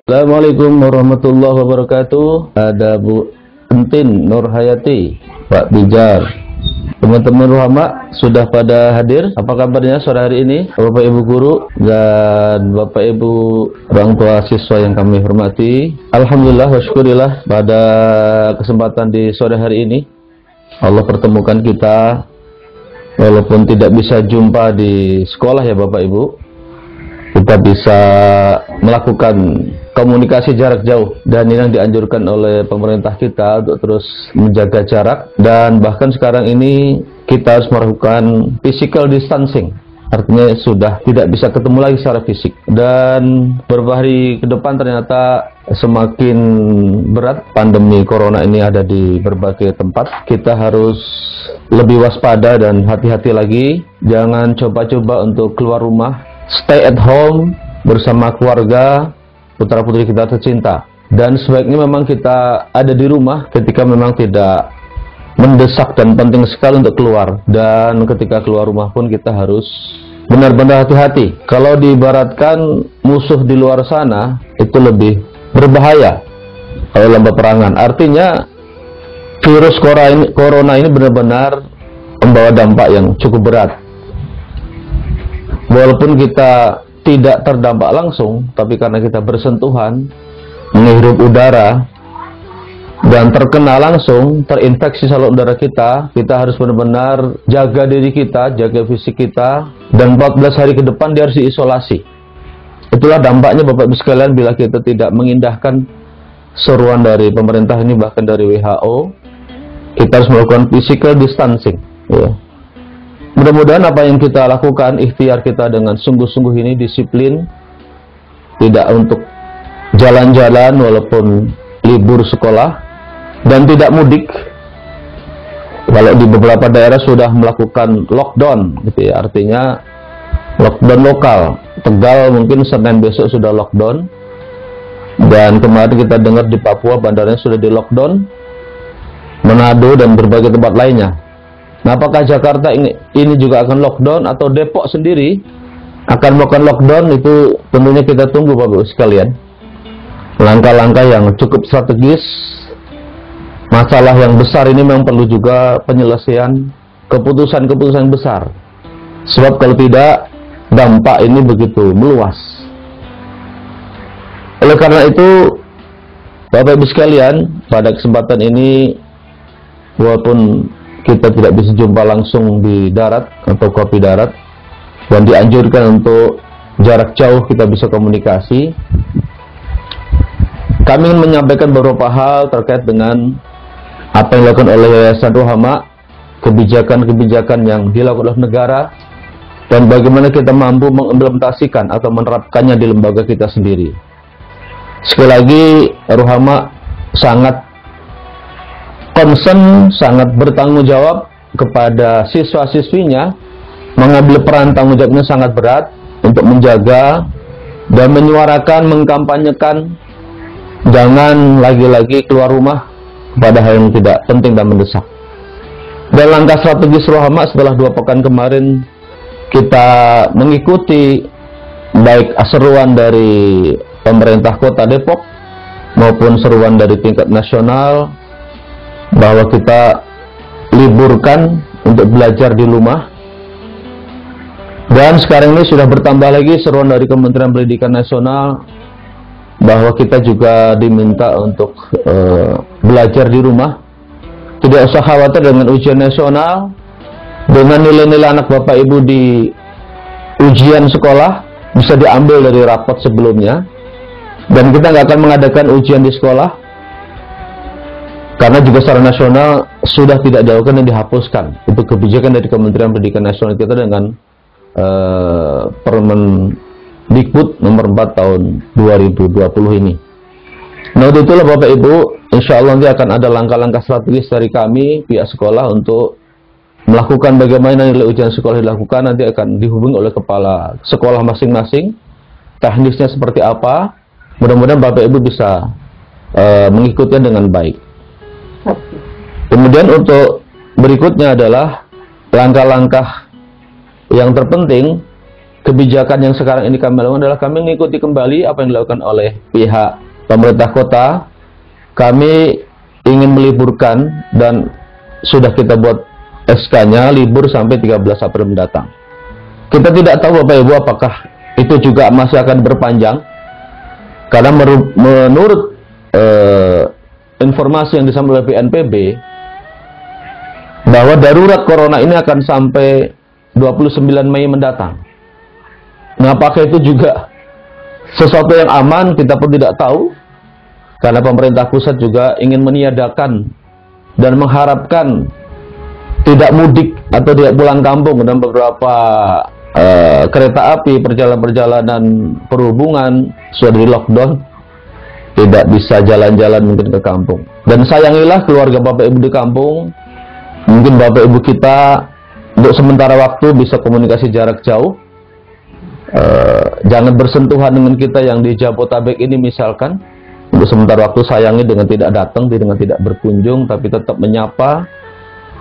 Assalamualaikum warahmatullahi wabarakatuh. Ada Bu Entin Nurhayati, Pak Bijar. Teman-teman Ruhama sudah pada hadir. Apa kabarnya sore hari ini, Bapak Ibu guru dan Bapak Ibu orang tua siswa yang kami hormati? Alhamdulillah wa syukurillah, pada kesempatan di sore hari ini Allah pertemukan kita walaupun tidak bisa jumpa di sekolah ya Bapak Ibu. Kita bisa melakukan komunikasi jarak jauh, dan ini yang dianjurkan oleh pemerintah kita untuk terus menjaga jarak, dan bahkan sekarang ini kita harus melakukan physical distancing, artinya sudah tidak bisa ketemu lagi secara fisik. Dan beberapa hari ke depan ternyata semakin berat pandemi corona ini ada di berbagai tempat. Kita harus lebih waspada dan hati-hati lagi, jangan coba-coba untuk keluar rumah. Stay at home bersama keluarga, putra-putri kita tercinta. Dan sebaiknya memang kita ada di rumah ketika memang tidak mendesak dan penting sekali untuk keluar. Dan ketika keluar rumah pun kita harus benar-benar hati-hati. Kalau diibaratkan musuh di luar sana itu lebih berbahaya kalau dalam peperangan. Artinya virus corona ini benar-benar membawa dampak yang cukup berat. Walaupun kita tidak terdampak langsung, tapi karena kita bersentuhan, menghirup udara, dan terkena langsung, terinfeksi saluran udara kita harus benar-benar jaga diri kita, jaga fisik kita, dan 14 hari ke depan dia harus diisolasi. Itulah dampaknya Bapak Ibu sekalian bila kita tidak mengindahkan seruan dari pemerintah ini, bahkan dari WHO. Kita harus melakukan physical distancing ya. Mudah-mudahan apa yang kita lakukan, ikhtiar kita dengan sungguh-sungguh ini, disiplin, tidak untuk jalan-jalan walaupun libur sekolah, dan tidak mudik. Kalau di beberapa daerah sudah melakukan lockdown gitu ya, artinya lockdown lokal. Tegal mungkin Senin besok sudah lockdown, dan kemarin kita dengar di Papua bandaranya sudah di lockdown, Manado dan berbagai tempat lainnya. Nah, apakah Jakarta ini juga akan lockdown, atau Depok sendiri akan melakukan lockdown? Itu tentunya kita tunggu Bapak-Ibu sekalian. Langkah-langkah yang cukup strategis, masalah yang besar ini memang perlu juga penyelesaian keputusan-keputusan besar. Sebab kalau tidak, dampak ini begitu meluas. Oleh karena itu, Bapak-Ibu sekalian, pada kesempatan ini, walaupun kita tidak bisa jumpa langsung di darat atau kopi darat, dan dianjurkan untuk jarak jauh kita bisa komunikasi, kami ingin menyampaikan beberapa hal terkait dengan apa yang dilakukan oleh Yayasan Ruhama, kebijakan-kebijakan yang dilakukan oleh negara, dan bagaimana kita mampu mengimplementasikan atau menerapkannya di lembaga kita sendiri. Sekali lagi, Ruhama sangat concern, sangat bertanggung jawab kepada siswa-siswinya, mengambil peran tanggung jawabnya sangat berat untuk menjaga dan menyuarakan, mengkampanyekan jangan lagi-lagi keluar rumah pada hal yang tidak penting dan mendesak. Dan langkah strategis Ruhama setelah 2 pekan kemarin, kita mengikuti baik seruan dari pemerintah Kota Depok maupun seruan dari tingkat nasional, bahwa kita liburkan untuk belajar di rumah. Dan sekarang ini sudah bertambah lagi seruan dari Kementerian Pendidikan Nasional bahwa kita juga diminta untuk belajar di rumah. Tidak usah khawatir dengan ujian nasional, dengan nilai-nilai anak Bapak Ibu di ujian sekolah bisa diambil dari rapot sebelumnya, dan kita nggak akan mengadakan ujian di sekolah. Karena juga secara nasional sudah tidak dilakukan dan dihapuskan. Itu kebijakan dari Kementerian Pendidikan Nasional kita dengan Permendikbud nomor 4 tahun 2020 ini. Nah, itulah Bapak Ibu, insya Allah nanti akan ada langkah-langkah strategis dari kami, pihak sekolah, untuk melakukan bagaimana nilai ujian sekolah dilakukan. Nanti akan dihubungi oleh kepala sekolah masing-masing, teknisnya seperti apa. Mudah-mudahan Bapak Ibu bisa mengikutinya dengan baik. Kemudian untuk berikutnya adalah langkah-langkah yang terpenting kebijakan yang sekarang ini kami lakukan adalah kami mengikuti kembali apa yang dilakukan oleh pihak pemerintah kota. Kami ingin meliburkan dan sudah kita buat SK-nya libur sampai 13 April mendatang. Kita tidak tahu Bapak Ibu apakah itu juga masih akan berpanjang, karena menurut informasi yang disampaikan oleh BNPB bahwa darurat corona ini akan sampai 29 Mei mendatang. Nah, apakah itu juga sesuatu yang aman, kita pun tidak tahu, karena pemerintah pusat juga ingin meniadakan dan mengharapkan tidak mudik atau tidak pulang kampung, dan beberapa kereta api, perjalanan perhubungan sudah di lockdown, tidak bisa jalan-jalan mungkin ke kampung. Dan sayangilah keluarga Bapak Ibu di kampung. Mungkin Bapak Ibu kita untuk sementara waktu bisa komunikasi jarak jauh, jangan bersentuhan dengan kita yang di Jabotabek ini misalkan. Untuk sementara waktu sayangi dengan tidak datang, dengan tidak berkunjung, tapi tetap menyapa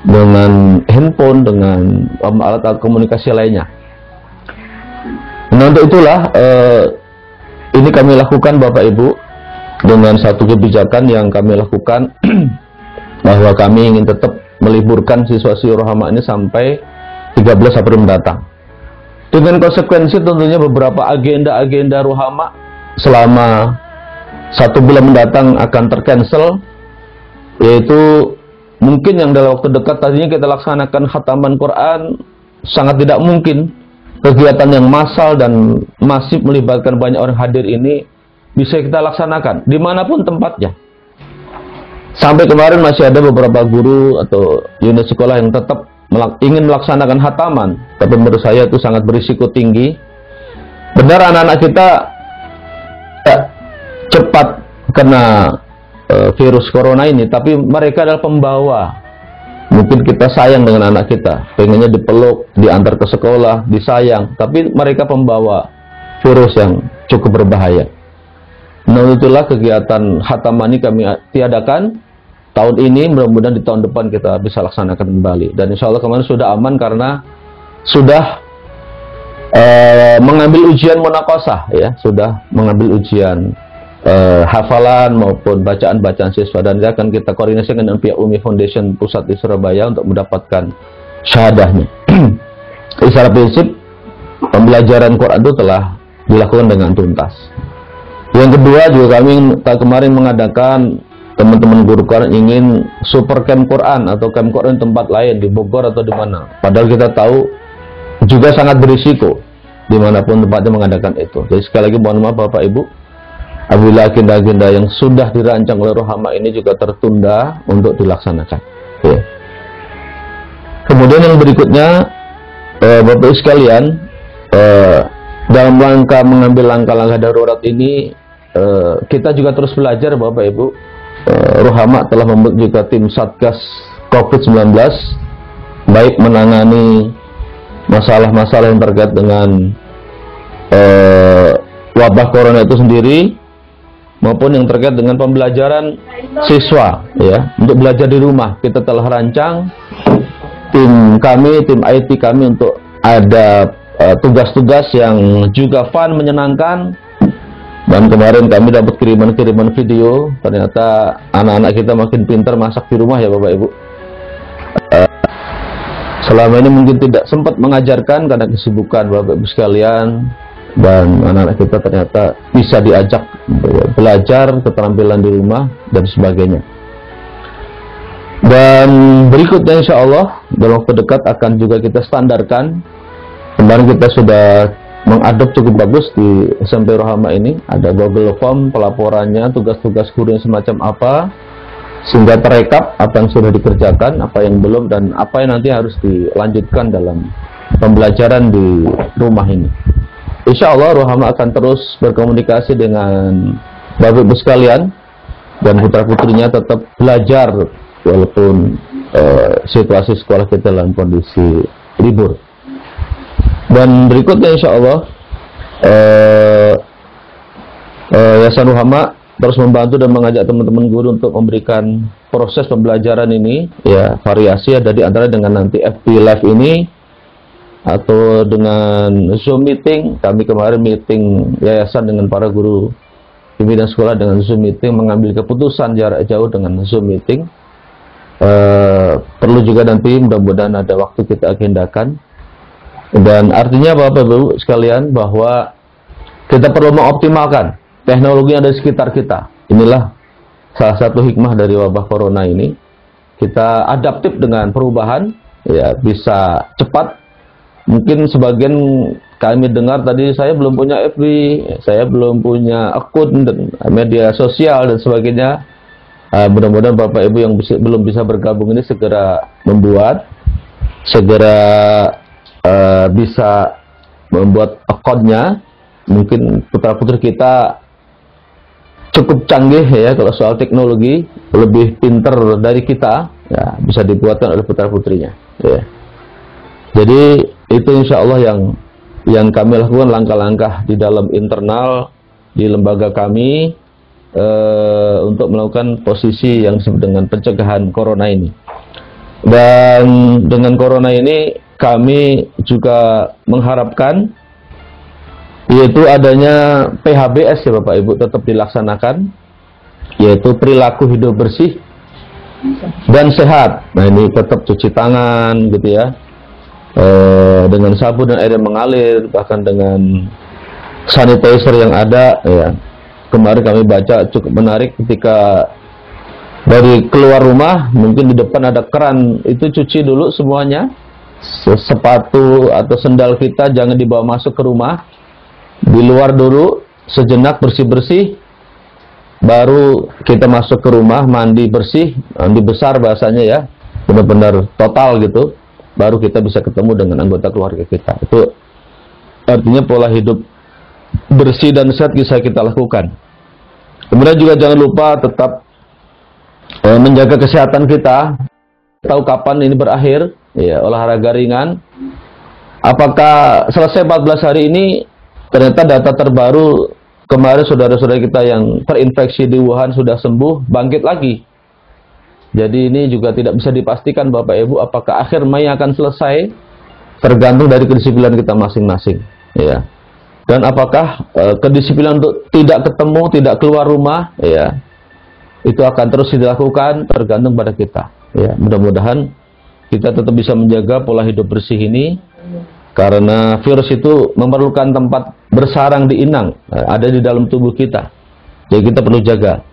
dengan handphone, dengan alat-alat komunikasi lainnya. Nah, untuk itulah ini kami lakukan Bapak Ibu, dengan satu kebijakan yang kami lakukan bahwa kami ingin tetap meliburkan siswa-siswi Rohama ini sampai 13 April mendatang. Dengan konsekuensi tentunya beberapa agenda-agenda Rohama selama 1 bulan mendatang akan tercancel, yaitu mungkin yang dalam waktu dekat tadinya kita laksanakan khataman Quran, sangat tidak mungkin kegiatan yang massal dan masif melibatkan banyak orang hadir ini bisa kita laksanakan dimanapun tempatnya. Sampai kemarin masih ada beberapa guru atau unit sekolah yang tetap ingin melaksanakan khataman, tapi menurut saya itu sangat berisiko tinggi. Benar anak-anak kita cepat kena virus corona ini, tapi mereka adalah pembawa. Mungkin kita sayang dengan anak kita, pengennya dipeluk, diantar ke sekolah, disayang, tapi mereka pembawa virus yang cukup berbahaya. Nah, itulah kegiatan khataman ini kami tiadakan tahun ini, mudah-mudahan di tahun depan kita bisa laksanakan kembali. Dan insya Allah kemarin sudah aman karena sudah mengambil ujian munaqashah, ya, sudah mengambil ujian hafalan maupun bacaan-bacaan siswa, dan ini akan kita koordinasikan dengan pihak Umi Foundation pusat di Surabaya untuk mendapatkan syahadahnya. Secara prinsip pembelajaran Quran itu telah dilakukan dengan tuntas. Yang kedua juga kami kemarin mengadakan, teman-teman guru Quran ingin super camp Quran atau camp Quran di tempat lain di Bogor atau di mana. Padahal kita tahu juga sangat berisiko dimanapun tempatnya mengadakan itu. Jadi sekali lagi mohon maaf Bapak Ibu, apabila agenda-agenda yang sudah dirancang oleh Rohama ini juga tertunda untuk dilaksanakan. Ya. Kemudian yang berikutnya, Bapak Ibu sekalian, dalam rangka mengambil langkah-langkah darurat ini, kita juga terus belajar Bapak Ibu. Rohama telah membentuk juga tim Satgas COVID-19, baik menangani masalah-masalah yang terkait dengan wabah corona itu sendiri, maupun yang terkait dengan pembelajaran siswa, ya, untuk belajar di rumah. Kita telah rancang tim IT kami untuk ada tugas-tugas yang juga fun, menyenangkan. Dan kemarin kami dapat kiriman video, ternyata anak-anak kita makin pintar masak di rumah ya Bapak Ibu. Selama ini mungkin tidak sempat mengajarkan karena kesibukan Bapak Ibu sekalian, dan anak-anak kita ternyata bisa diajak belajar keterampilan di rumah dan sebagainya. Dan berikutnya insya Allah dalam waktu dekat akan juga kita standarkan. Kemarin kita sudah mengadop cukup bagus di SMP Rohama ini, ada Google Form pelaporannya, tugas-tugas guru yang semacam apa, sehingga terekap apa yang sudah dikerjakan, apa yang belum, dan apa yang nanti harus dilanjutkan dalam pembelajaran di rumah ini. Insya Allah Rohama akan terus berkomunikasi dengan Bapak Ibu sekalian, dan putra-putrinya tetap belajar walaupun situasi sekolah kita dalam kondisi libur. Dan berikutnya insya Allah Yayasan Rohama terus membantu dan mengajak teman-teman guru untuk memberikan proses pembelajaran ini, ya, variasi ada di antara dengan nanti FB Live ini atau dengan Zoom meeting. Kami kemarin meeting yayasan dengan para guru pimpinan sekolah dengan Zoom meeting, mengambil keputusan jarak jauh dengan Zoom meeting. Perlu juga nanti mudah-mudahan ada waktu kita agendakan. Dan artinya Bapak Ibu sekalian bahwa kita perlu mengoptimalkan teknologi yang ada di sekitar kita. Inilah salah satu hikmah dari wabah corona ini. Kita adaptif dengan perubahan, ya bisa cepat. Mungkin sebagian kami dengar tadi, saya belum punya FB, saya belum punya akun dan media sosial dan sebagainya. Mudah-mudahan Bapak Ibu yang belum bisa bergabung ini segera membuat, segera bisa membuat akunnya. Mungkin putra-putri kita cukup canggih ya kalau soal teknologi, lebih pinter dari kita, ya bisa dibuatkan oleh putra-putrinya. Ya. Jadi itu insya Allah yang kami lakukan langkah-langkah di dalam internal di lembaga kami untuk melakukan posisi yang disebut dengan pencegahan corona ini. Dan dengan corona ini kami juga mengharapkan yaitu adanya PHBS ya Bapak Ibu tetap dilaksanakan, yaitu perilaku hidup bersih dan sehat. Nah ini tetap cuci tangan gitu ya, dengan sabun dan air yang mengalir, bahkan dengan sanitizer yang ada ya. Kemarin kami baca cukup menarik ketika dari keluar rumah, mungkin di depan ada keran, itu cuci dulu semuanya. Sepatu atau sendal kita jangan dibawa masuk ke rumah, di luar dulu sejenak bersih-bersih, baru kita masuk ke rumah, mandi bersih, mandi besar bahasanya ya, benar-benar total gitu, baru kita bisa ketemu dengan anggota keluarga kita. Itu artinya pola hidup bersih dan sehat bisa kita lakukan. Kemudian juga jangan lupa tetap menjaga kesehatan kita. Tahu kapan ini berakhir ya, olahraga ringan. Apakah selesai 14 hari ini? Ternyata data terbaru kemarin saudara-saudara kita yang terinfeksi di Wuhan sudah sembuh, bangkit lagi. Jadi ini juga tidak bisa dipastikan Bapak Ibu apakah akhir Mei akan selesai, tergantung dari kedisiplinan kita masing-masing ya. Dan apakah kedisiplinan untuk tidak ketemu, tidak keluar rumah ya, itu akan terus dilakukan, tergantung pada kita ya. Mudah-mudahan kita tetap bisa menjaga pola hidup bersih ini, karena virus itu memerlukan tempat bersarang di inang, ada di dalam tubuh kita. Jadi kita perlu jaga.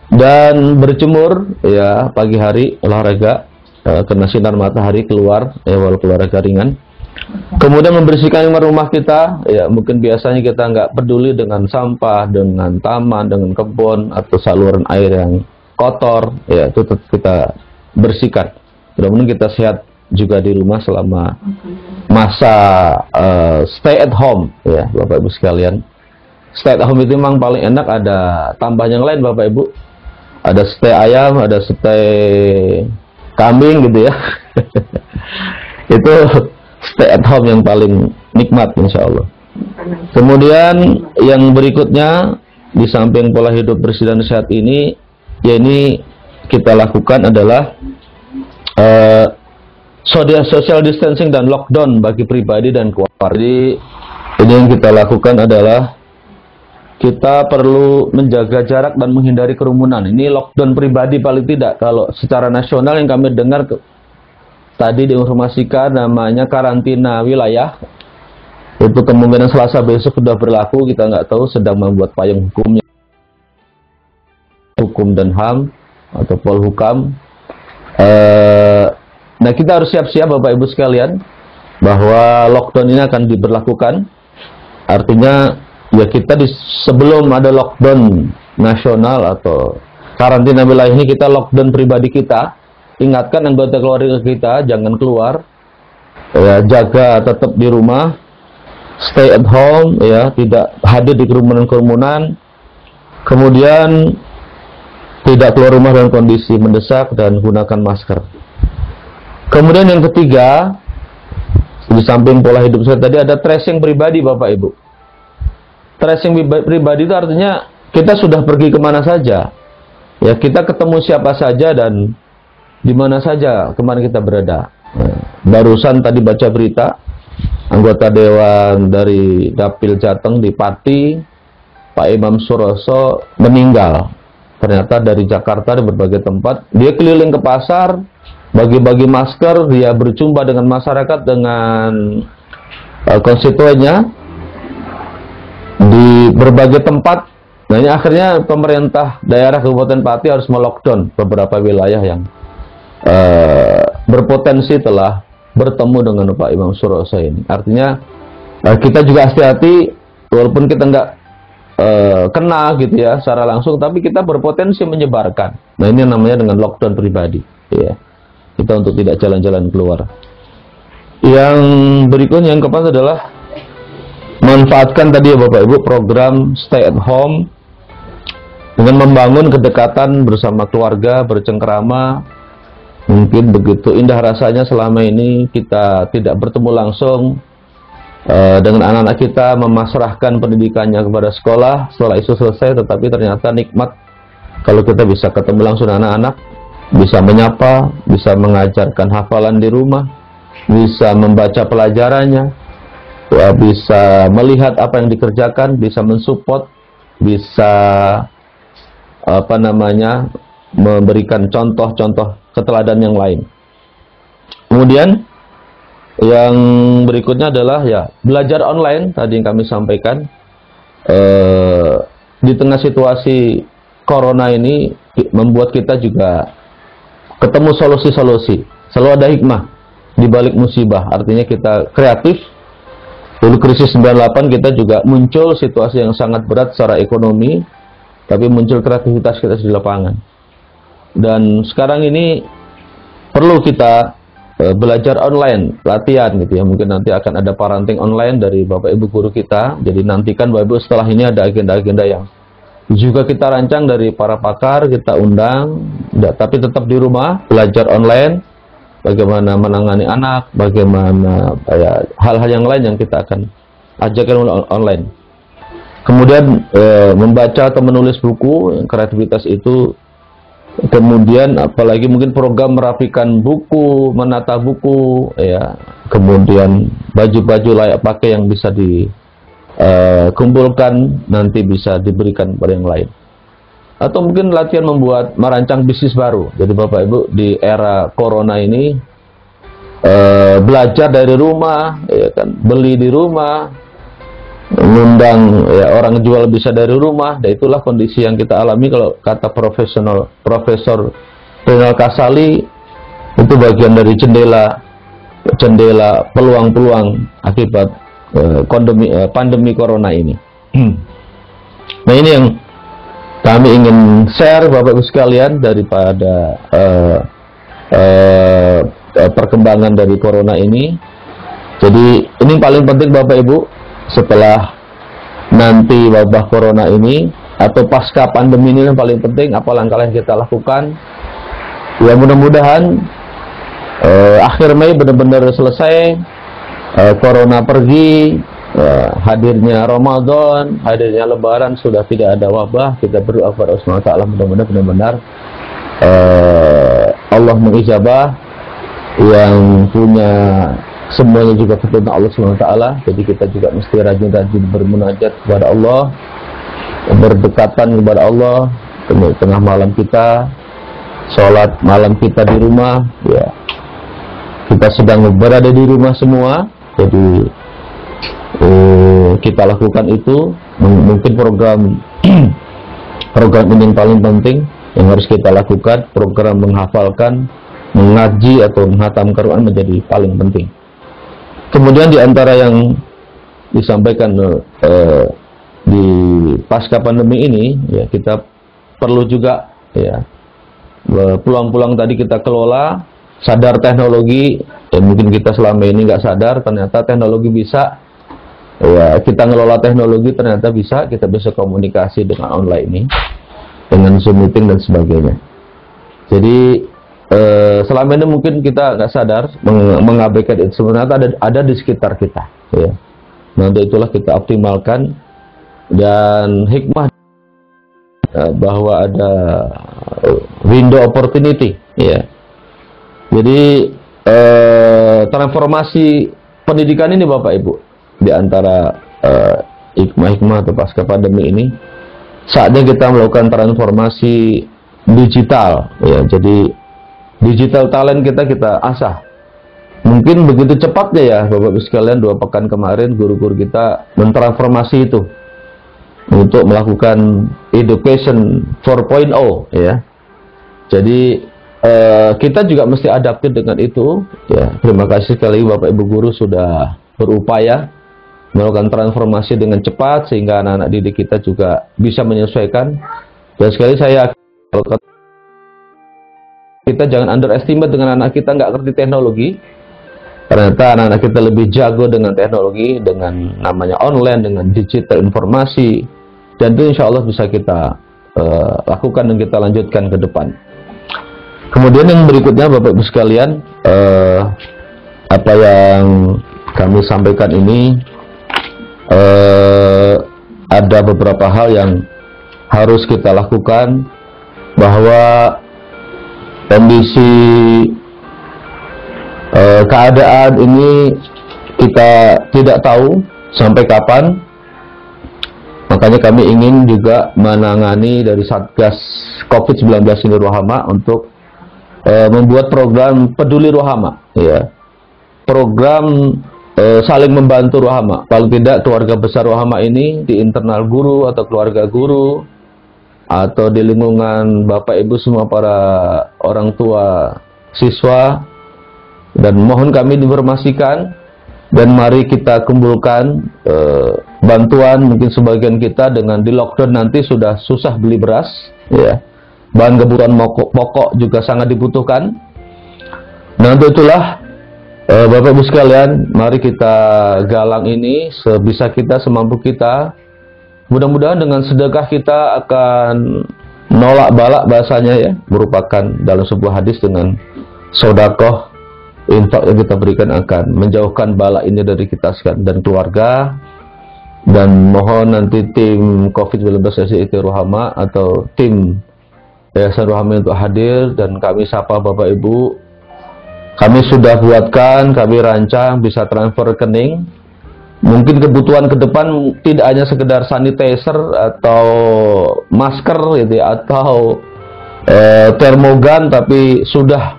Dan berjemur ya pagi hari, olahraga kena sinar matahari keluar ya, walaupun olahraga ringan. Kemudian membersihkan rumah kita ya, mungkin biasanya kita nggak peduli dengan sampah, dengan taman, dengan kebun atau saluran air yang kotor ya, itu tetap kita bersihkan. Mudah-mudahan kita sehat juga di rumah selama masa stay at home ya Bapak Ibu sekalian. Stay at home itu memang paling enak, ada tambahan yang lain Bapak Ibu. Ada stay ayam, ada stay kambing gitu ya. Itu stay at home yang paling nikmat insya Allah. Kemudian yang berikutnya, di samping pola hidup bersih dan sehat ini, ya ini kita lakukan adalah social distancing dan lockdown bagi pribadi dan keluarga. Jadi ini yang kita lakukan adalah kita perlu menjaga jarak dan menghindari kerumunan. Ini lockdown pribadi paling tidak. Kalau secara nasional yang kami dengar tadi diinformasikan namanya karantina wilayah. Itu kemungkinan Selasa besok sudah berlaku. Kita nggak tahu, sedang membuat payung hukumnya. Hukum dan HAM atau Polhukam. Nah kita harus siap-siap Bapak Ibu sekalian bahwa lockdown ini akan diberlakukan. Artinya ya kita sebelum ada lockdown nasional atau karantina wilayah ini, kita lockdown pribadi kita. Ingatkan anggota keluarga kita jangan keluar ya, jaga tetap di rumah, stay at home ya, tidak hadir di kerumunan-kerumunan, kemudian tidak keluar rumah dalam kondisi mendesak dan gunakan masker. Kemudian yang ketiga, di samping pola hidup saya tadi, ada tracing pribadi Bapak Ibu. Tracing pribadi itu artinya kita sudah pergi kemana saja ya, kita ketemu siapa saja dan di mana saja kemarin kita berada. Barusan tadi baca berita anggota dewan dari Dapil Jateng di Pati, Pak Imam Suroso, meninggal. Ternyata dari Jakarta, di berbagai tempat, dia keliling ke pasar, bagi-bagi masker, dia berjumpa dengan masyarakat, dengan konstituennya di berbagai tempat. Nah, ini akhirnya pemerintah daerah Kabupaten Pati harus melockdown beberapa wilayah yang berpotensi telah bertemu dengan Pak Imam Suroso ini. Artinya kita juga hati-hati, walaupun kita nggak kena gitu ya secara langsung, tapi kita berpotensi menyebarkan. Nah, ini namanya dengan lockdown pribadi ya. Kita untuk tidak jalan-jalan keluar. Yang berikutnya, yang keempat adalah manfaatkan tadi ya Bapak Ibu program stay at home dengan membangun kedekatan bersama keluarga, bercengkrama. Mungkin begitu indah rasanya selama ini kita tidak bertemu langsung dengan anak-anak kita, memasrahkan pendidikannya kepada sekolah setelah itu selesai, tetapi ternyata nikmat kalau kita bisa ketemu langsung anak-anak, bisa menyapa, bisa mengajarkan hafalan di rumah, bisa membaca pelajarannya, bisa melihat apa yang dikerjakan, bisa mensupport, bisa memberikan contoh-contoh keteladan yang lain. Kemudian yang berikutnya adalah ya belajar online tadi yang kami sampaikan. Di tengah situasi corona ini membuat kita juga ketemu solusi-solusi. Selalu ada hikmah di balik musibah. Artinya kita kreatif. Dulu krisis 98 kita juga muncul situasi yang sangat berat secara ekonomi, tapi muncul kreativitas kita di lapangan. Dan sekarang ini perlu kita belajar online, latihan gitu ya. Mungkin nanti akan ada parenting online dari Bapak Ibu guru kita. Jadi nantikan Bapak Ibu setelah ini ada agenda-agenda yang juga kita rancang dari para pakar, kita undang, tapi tetap di rumah, belajar online, bagaimana menangani anak, bagaimana hal-hal yang lain yang kita akan ajarkan online. Kemudian membaca atau menulis buku, kreativitas itu. Kemudian apalagi mungkin program merapikan buku, menata buku, ya. Kemudian baju-baju layak pakai yang bisa dikumpulkan nanti bisa diberikan pada yang lain. Atau mungkin latihan merancang bisnis baru. Jadi Bapak Ibu di era corona ini belajar dari rumah, ya kan, beli di rumah, mengundang ya, orang jual bisa dari rumah. Dan itulah kondisi yang kita alami. Kalau kata Profesor Rinal Kasali, itu bagian dari jendela peluang-peluang akibat pandemi corona ini. Nah, ini yang kami ingin share Bapak Ibu sekalian daripada perkembangan dari corona ini. Jadi ini paling penting Bapak Ibu, setelah nanti wabah corona ini atau pasca pandemi ini yang paling penting apa langkah yang kita lakukan. Ya mudah-mudahan akhir Mei benar-benar selesai, corona pergi, hadirnya Ramadan, hadirnya Lebaran, sudah tidak ada wabah. Kita berdoa kepada Allah SWT mudah-mudahan benar-benar Allah mengijabah, yang punya semuanya juga keturunan Allah SWT. Jadi kita juga mesti rajin-rajin bermunajat kepada Allah, berdekatan kepada Allah. Tengah malam kita sholat malam kita di rumah, ya kita sedang berada di rumah semua. Jadi kita lakukan itu. Mungkin program ini yang paling penting yang harus kita lakukan. Program menghafalkan, mengaji atau menghatam Quran menjadi paling penting. Kemudian di antara yang disampaikan di pasca pandemi ini, ya kita perlu juga ya peluang-peluang tadi kita kelola, sadar teknologi. Ya, mungkin kita selama ini nggak sadar, ternyata teknologi bisa. Ya, kita ngelola teknologi ternyata bisa, kita bisa komunikasi dengan online ini, dengan Zoom meeting dan sebagainya. Jadi selama ini mungkin kita nggak sadar, mengabaikan itu. Sebenarnya ada di sekitar kita, ya. Nanti itulah kita optimalkan. Dan hikmah bahwa ada window opportunity, ya. Jadi transformasi pendidikan ini Bapak Ibu, di antara hikmah-hikmah atau pasca pandemi ini, saatnya kita melakukan transformasi digital ya. Jadi digital talent kita asah. Mungkin begitu cepatnya ya Bapak Ibu sekalian, 2 pekan kemarin guru-guru kita mentransformasi itu untuk melakukan education 4.0 ya. Jadi kita juga mesti adaptif dengan itu ya. Terima kasih sekali Bapak Ibu guru sudah berupaya melakukan transformasi dengan cepat sehingga anak-anak didik kita juga bisa menyesuaikan. Dan sekali saya, kalau kita jangan underestimate dengan anak kita nggak ngerti teknologi. Ternyata anak-anak kita lebih jago dengan teknologi, dengan namanya online, dengan digital informasi, dan itu insya Allah bisa kita lakukan dan kita lanjutkan ke depan. Kemudian yang berikutnya Bapak Ibu sekalian, apa yang kami sampaikan ini ada beberapa hal yang harus kita lakukan, bahwa kondisi keadaan ini kita tidak tahu sampai kapan. Makanya kami ingin juga menangani dari Satgas COVID-19 ini Rohama untuk membuat program peduli Rohama ya. Program saling membantu Rohama. Paling tidak keluarga besar Rohama ini di internal guru atau keluarga guru atau di lingkungan Bapak Ibu semua para orang tua siswa. Dan mohon kami diinformasikan, dan mari kita kumpulkan bantuan. Mungkin sebagian kita dengan di lockdown nanti sudah susah beli beras ya. Bahan kebutuhan pokok juga sangat dibutuhkan. Nah untuk itulah Bapak Ibu sekalian, mari kita galang ini sebisa kita, semampu kita. Mudah-mudahan dengan sedekah kita akan nolak balak bahasanya ya, merupakan dalam sebuah hadis dengan sodakoh, infak yang kita berikan akan menjauhkan bala ini dari kita dan keluarga. Dan mohon nanti tim COVID-19 SIT Rohama atau tim Yayasan Rohama untuk hadir, dan kami sapa Bapak Ibu. Kami sudah buatkan, kami rancang, bisa transfer rekening. Mungkin kebutuhan ke depan tidak hanya sekedar sanitizer atau masker gitu ya, atau termogan, tapi sudah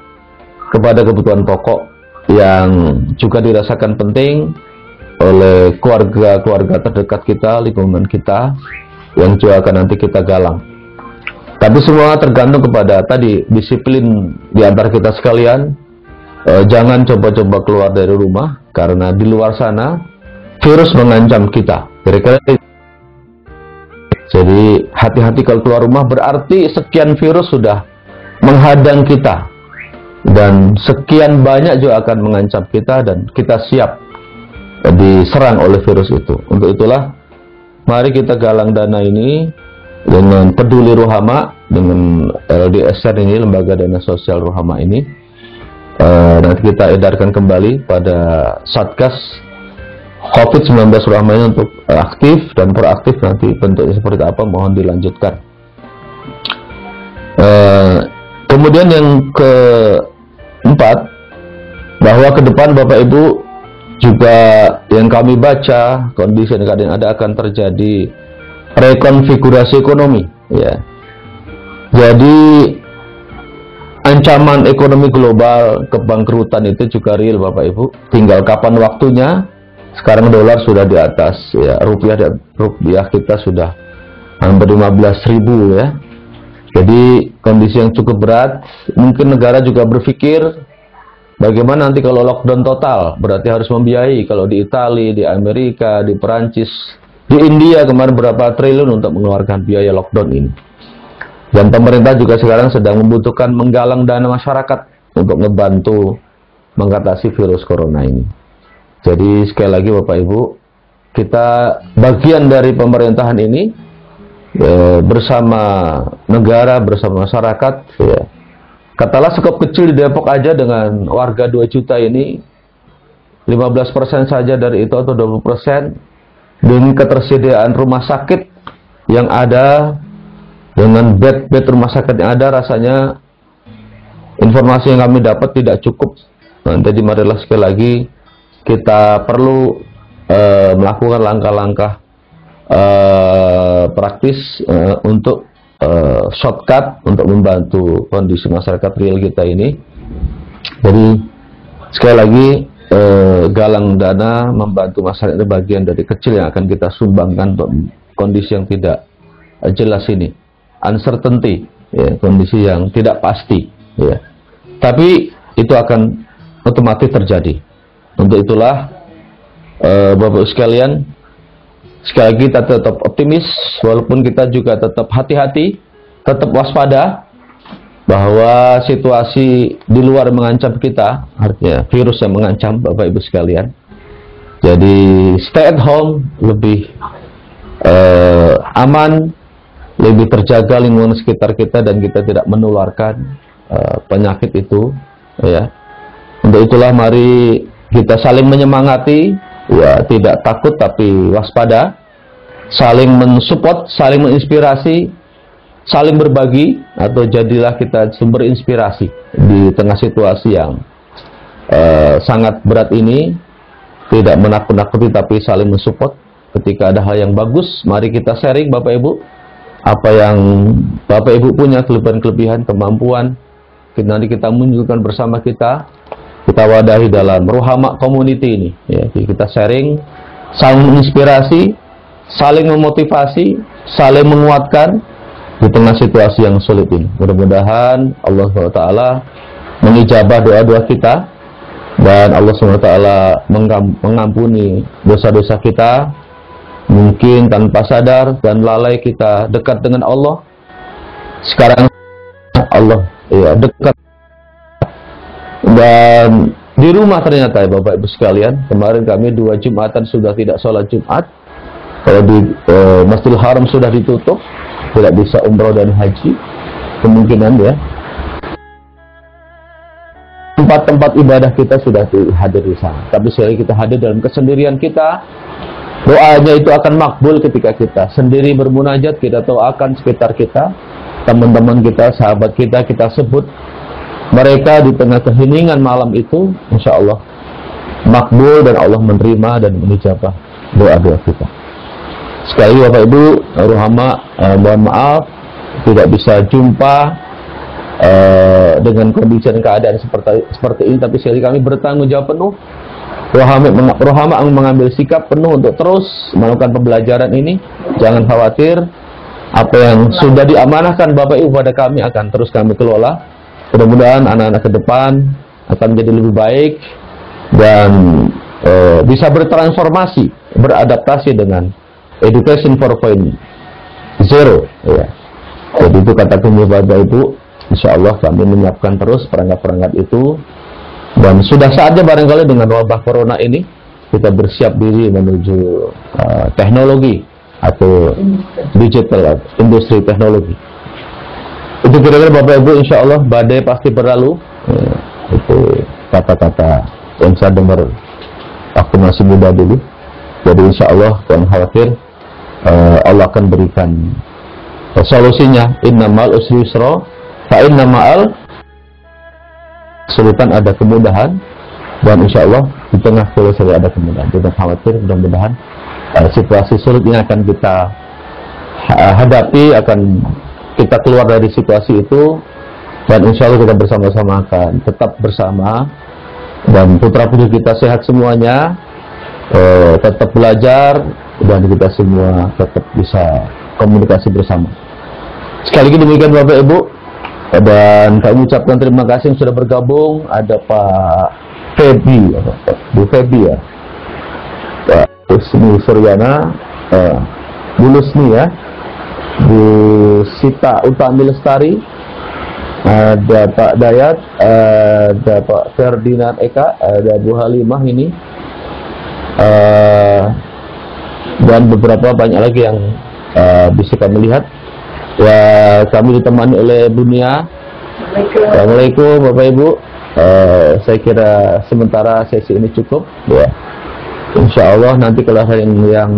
kepada kebutuhan pokok yang juga dirasakan penting oleh keluarga-keluarga terdekat kita, lingkungan kita, yang juga akan nanti kita galang. Tapi semua tergantung kepada tadi disiplin di antara kita sekalian. Jangan coba-coba keluar dari rumah, karena di luar sana virus mengancam kita. Jadi hati-hati kalau keluar rumah, berarti sekian virus sudah menghadang kita. Dan sekian banyak juga akan mengancam kita, dan kita siap diserang oleh virus itu. Untuk itulah mari kita galang dana ini dengan peduli Rohama, dengan LDSR ini, Lembaga Dana Sosial Rohama ini. Nanti kita edarkan kembali pada Satgas COVID-19 Rohama ini untuk aktif dan proaktif. Nanti bentuknya seperti apa mohon dilanjutkan. Kemudian yang keempat, bahwa ke depan Bapak Ibu juga yang kami baca, kondisi yang ada akan terjadi rekonfigurasi ekonomi ya. Jadi ancaman ekonomi global, kebangkrutan itu juga real Bapak Ibu. Tinggal kapan waktunya. Sekarang dolar sudah di atas ya, rupiah kita sudah hampir 15.000 ya. Jadi kondisi yang cukup berat. Mungkin negara juga berpikir bagaimana nanti kalau lockdown total, berarti harus membiayai. Kalau di Italia, di Amerika, di Perancis, di India kemarin berapa triliun untuk mengeluarkan biaya lockdown ini. Dan pemerintah juga sekarang sedang membutuhkan menggalang dana masyarakat untuk membantu mengatasi virus corona ini. Jadi sekali lagi Bapak Ibu, kita bagian dari pemerintahan ini bersama negara, bersama masyarakat ya. Katalah skop kecil di Depok aja dengan warga 2 juta ini, 15% saja dari itu atau 20%, dengan ketersediaan rumah sakit yang ada, dengan bed rumah sakit yang ada, rasanya informasi yang kami dapat tidak cukup. Jadi marilah sekali lagi kita perlu melakukan langkah-langkah praktis untuk shortcut untuk membantu kondisi masyarakat real kita ini. Jadi sekali lagi, galang dana membantu masyarakat itu bagian dari kecil yang akan kita sumbangkan untuk kondisi yang tidak jelas ini, uncertainty, ya, kondisi yang tidak pasti, ya. Tapi itu akan otomatis terjadi. Untuk itulah Bapak sekalian, sekali lagi kita tetap optimis, walaupun kita juga tetap hati-hati, tetap waspada bahwa situasi di luar mengancam kita, artinya virus yang mengancam Bapak Ibu sekalian. Jadi stay at home, lebih aman, lebih terjaga lingkungan sekitar kita, dan kita tidak menularkan penyakit itu, ya. Untuk itulah mari kita saling menyemangati, ya, tidak takut tapi waspada, saling mensupport, saling menginspirasi, saling berbagi, atau jadilah kita sumber inspirasi di tengah situasi yang sangat berat ini. Tidak menakut-nakuti tapi saling mensupport. Ketika ada hal yang bagus, mari kita sharing Bapak Ibu, apa yang Bapak Ibu punya, kelebihan-kelebihan, kemampuan, nanti kita munculkan bersama kita wadahi dalam Rohama Community ini, ya. Jadi kita sharing, saling menginspirasi, saling memotivasi, saling menguatkan di tengah situasi yang sulit ini. Mudah-mudahan Allah SWT mengijabah doa-doa kita, dan Allah SWT mengampuni dosa-dosa kita. Mungkin tanpa sadar dan lalai kita dekat dengan Allah. Sekarang Allah, ya, dekat. Dan di rumah ternyata, ya, Bapak Ibu sekalian, kemarin kami 2 Jumatan sudah tidak sholat Jumat. Kalau di Masjidil Haram sudah ditutup, tidak bisa umroh dan haji, kemungkinan, ya. Tempat-tempat ibadah kita sudah hadir di sana. Tapi sekali kita hadir dalam kesendirian kita, doanya itu akan makbul ketika kita sendiri bermunajat. Kita doakan sekitar kita, teman-teman kita, sahabat kita, kita sebut mereka di tengah keheningan malam itu, insya Allah makbul, dan Allah menerima dan menijabah doa-doa kita. Sekali lagi Bapak Ibu, Rohama mohon maaf tidak bisa jumpa dengan kondisi dan keadaan seperti ini, tapi sekali kami bertanggung jawab penuh. Rohama mengambil sikap penuh untuk terus melakukan pembelajaran ini. Jangan khawatir, apa yang sudah diamanahkan Bapak Ibu pada kami akan terus kami kelola. Mudah-mudahan anak-anak ke depan akan menjadi lebih baik dan bisa bertransformasi, beradaptasi dengan Education 4.0, ya. Jadi itu kata kunci Bapak Ibu. Insya Allah kami menyiapkan terus perangkat-perangkat itu, dan sudah saatnya barangkali dengan wabah corona ini kita bersiap diri menuju teknologi atau digital, industri teknologi. Itu kira-kira Bapak Ibu, insya Allah badai pasti berlalu. Itu kata-kata yang saya dengar waktu masih muda dulu. Jadi insya Allah jangan khawatir, Allah akan berikan solusinya. Innamal usri yusra, fa inna ma'al kesulitan ada kemudahan, dan insya Allah di tengah kesulitan ada kemudahan. Jangan khawatir, mudah-mudahan situasi sulit ini akan kita hadapi, akan kita keluar dari situasi itu, dan insya Allah kita bersama-sama akan tetap bersama, dan putra-putri kita sehat semuanya, tetap belajar, dan kita semua tetap bisa komunikasi bersama. Sekali lagi demikian Bapak Ibu, dan kami ucapkan terima kasih yang sudah bergabung. Ada Pak Febi, Bu Febi, ya, Pak Usni Suryana, Bu Lusni, ya, Bu Sita Utami Lestari, ada Pak Dayat, ada Pak Ferdinand Eka, ada Bu Halimah ini, dan beberapa banyak lagi yang bisa kami lihat. Ya, kami ditemani oleh Bu Nia. Assalamualaikum Bapak Ibu. Saya kira sementara sesi ini cukup, ya. Insya Allah nanti kalau ada yang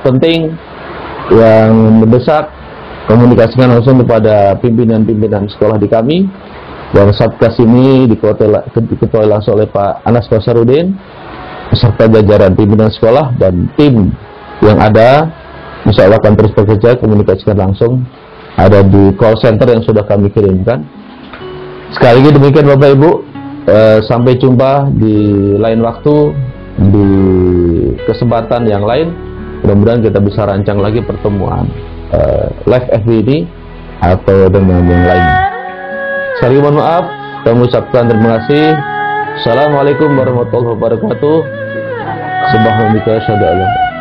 penting, yang mendesak, komunikasikan langsung kepada pimpinan-pimpinan sekolah di kami. Dan Satgas ini diketuai langsung oleh Pak Anas Basarudin, beserta jajaran pimpinan sekolah dan tim yang ada, insya Allah akan terus bekerja, komunikasikan langsung, ada di call center yang sudah kami kirimkan. Sekali lagi demikian Bapak Ibu, sampai jumpa di lain waktu, di kesempatan yang lain. Mudah-mudahan kita bisa rancang lagi pertemuan live FB ini atau dengan yang lain. Sekali mohon maaf, kami ucapkan terima kasih. Assalamualaikum warahmatullahi wabarakatuh. Subhanallah.